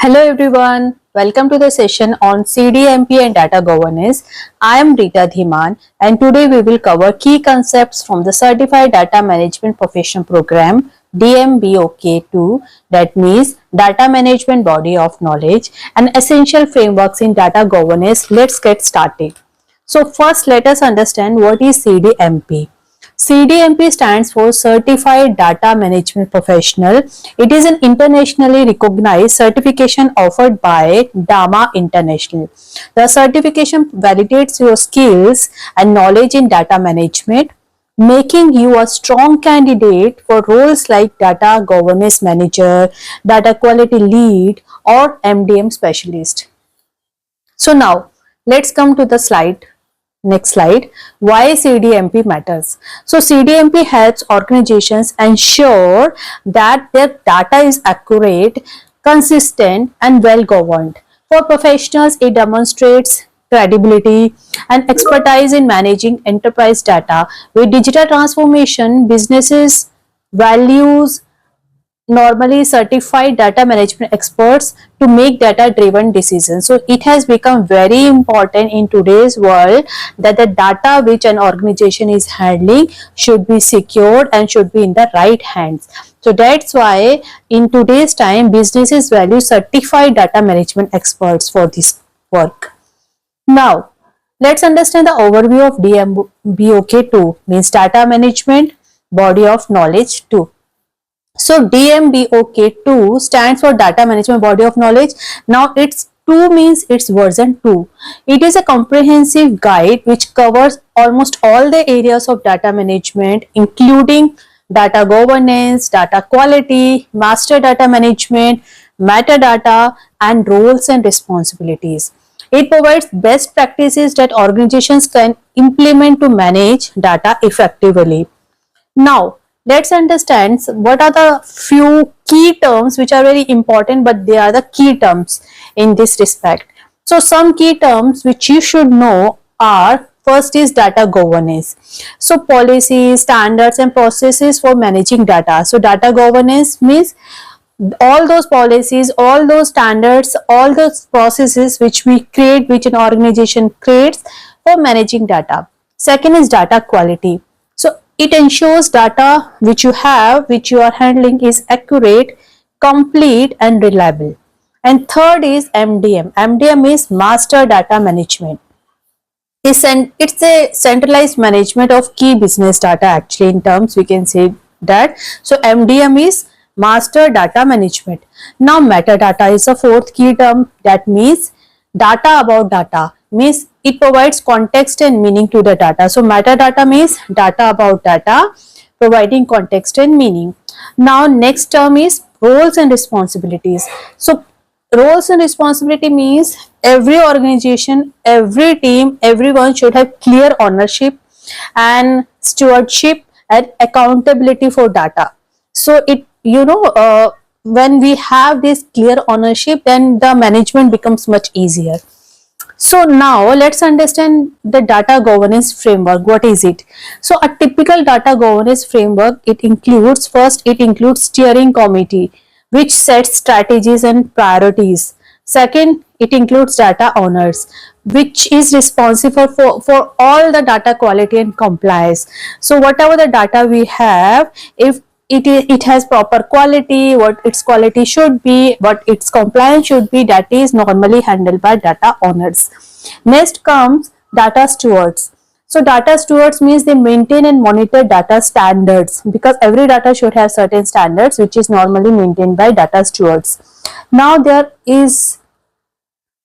Hello everyone, welcome to the session on CDMP and data governance. I am Rita Dhiman and today we will cover key concepts from the Certified Data Management Professional Program DMBOK2, that means Data Management Body of Knowledge and Essential Frameworks in Data Governance. Let's get started. So first let us understand what is CDMP. CDMP stands for Certified Data Management Professional. It is an internationally recognized certification offered by DAMA International. The certification validates your skills and knowledge in data management, making you a strong candidate for roles like Data Governance Manager, Data Quality Lead, or MDM Specialist. So now, let's come to the slide. Next slide. Why CDMP matters. So CDMP helps organizations ensure that their data is accurate, consistent and well governed. For professionals, it demonstrates credibility and expertise in managing enterprise data. With digital transformation, businesses values normally certified data management experts to make data driven decisions. So it has become very important in today's world that the data which an organization is handling should be secured and should be in the right hands. So that's why in today's time businesses value certified data management experts for this work. Now let's understand the overview of DMBOK2, means data management body of knowledge 2. So DMBOK2 stands for Data Management Body of Knowledge. Now its 2 means it's version 2. It is a comprehensive guide which covers almost all the areas of data management, including data governance, data quality, master data management, metadata, and roles and responsibilities. It provides best practices that organizations can implement to manage data effectively. Now, let's understand what are the few key terms which are very important, but they are the key terms in this respect. So some key terms which you should know are: first is data governance. So policies, standards and processes for managing data. So data governance means all those policies, all those standards, all those processes which we create, which an organization creates for managing data. Second is data quality. So it ensures data which you have, which you are handling, is accurate, complete and reliable. And third is MDM. MDM is Master Data Management. It's a centralized management of key business data, actually in terms we can say that. So MDM is Master Data Management. Now metadata is the fourth key term, that means data about data, means it provides context and meaning to the data. So metadata means data about data, providing context and meaning. Now next term is roles and responsibilities. So roles and responsibility means every organization, every team, everyone should have clear ownership and stewardship and accountability for data. So it, when we have this clear ownership, then the management becomes much easier. So now let's understand the data governance framework. What is it? So a typical data governance framework, it includes steering committee which sets strategies and priorities. Second, it includes data owners which is responsible for all the data quality and compliance. So whatever the data we have, if it has proper quality, what its quality should be, what its compliance should be, that is normally handled by data owners. Next comes data stewards. So data stewards means they maintain and monitor data standards, because every data should have certain standards which is normally maintained by data stewards. Now there is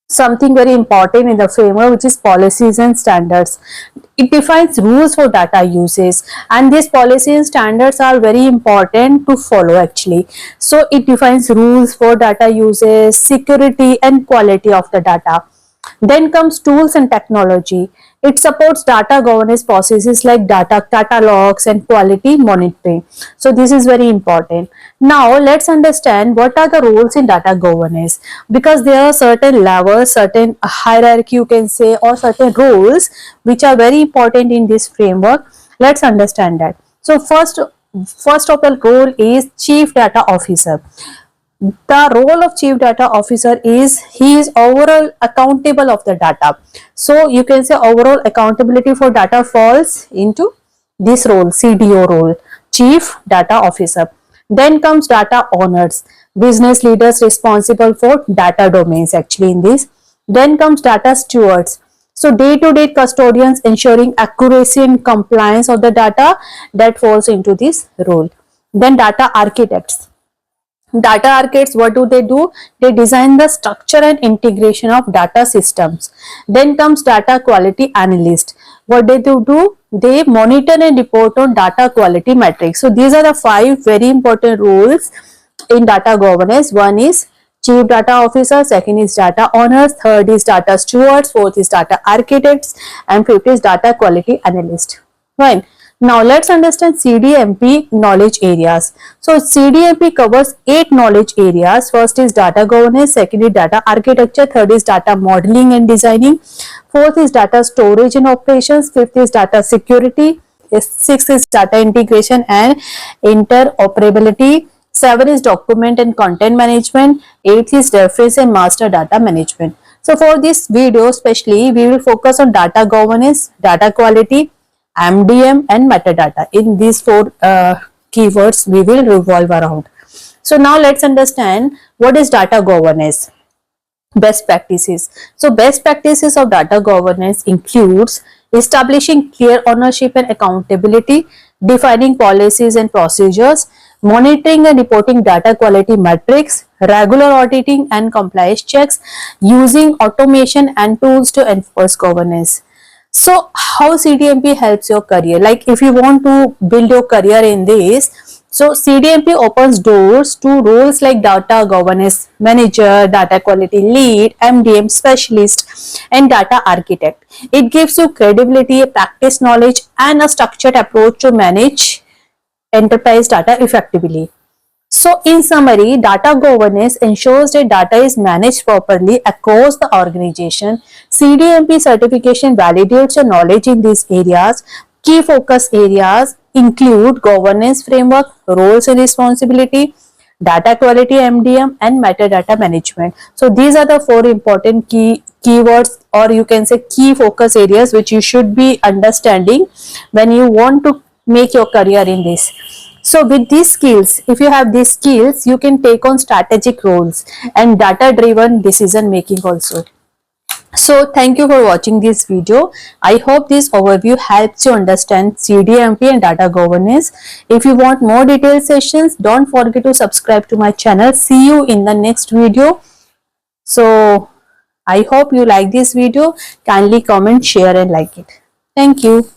something very important in the framework, which is policies and standards. It defines rules for data uses, and these policies and standards are very important to follow actually. So it defines rules for data uses, security and quality of the data. Then comes tools and technology. It supports data governance processes like data catalogs and quality monitoring. So this is very important. Now let's understand what are the roles in data governance, because there are certain levels, certain hierarchy you can say, or certain roles which are very important in this framework. Let's understand that. So first of all role is Chief Data Officer. The role of chief data officer is he is overall accountable of the data. So you can say overall accountability for data falls into this role, CDO role, chief data officer. Then comes data owners, business leaders responsible for data domains actually in this. Then comes data stewards, so day-to-day custodians ensuring accuracy and compliance of the data, that falls into this role. Then data architects. Data architects, what do? They design the structure and integration of data systems. Then comes data quality analyst. What they do? They monitor and report on data quality metrics. So these are the 5 very important roles in data governance. One is chief data officer, second is data owners, third is data stewards, fourth is data architects, and fifth is data quality analyst. Fine. Now let's understand CDMP knowledge areas. So CDMP covers 8 knowledge areas. First is data governance, second is data architecture, third is data modeling and designing, fourth is data storage and operations, fifth is data security, sixth is data integration and interoperability, 7 is document and content management, 8 is reference and master data management. So for this video especially, we will focus on data governance, data quality, MDM and metadata. In these 4 keywords we will revolve around. So now let's understand what is data governance. Best practices. So best practices of data governance includes establishing clear ownership and accountability, defining policies and procedures, monitoring and reporting data quality metrics, regular auditing and compliance checks, using automation and tools to enforce governance. So how CDMP helps your career? Like if you want to build your career in this, so CDMP opens doors to roles like data governance manager, data quality lead, MDM specialist, and data architect. It gives you credibility, practice knowledge, and a structured approach to manage enterprise data effectively. So in summary, data governance ensures that data is managed properly across the organization. CDMP certification validates your knowledge in these areas. Key focus areas include governance framework, roles and responsibility, data quality MDM, and metadata management. So these are the 4 important keywords, or you can say key focus areas, which you should be understanding when you want to make your career in this. So with these skills, if you have these skills, you can take on strategic roles and data driven decision making also. So thank you for watching this video. I hope this overview helps you understand CDMP and data governance. If you want more detailed sessions, don't forget to subscribe to my channel. See you in the next video. So I hope you like this video. Kindly comment, share and like it. Thank you.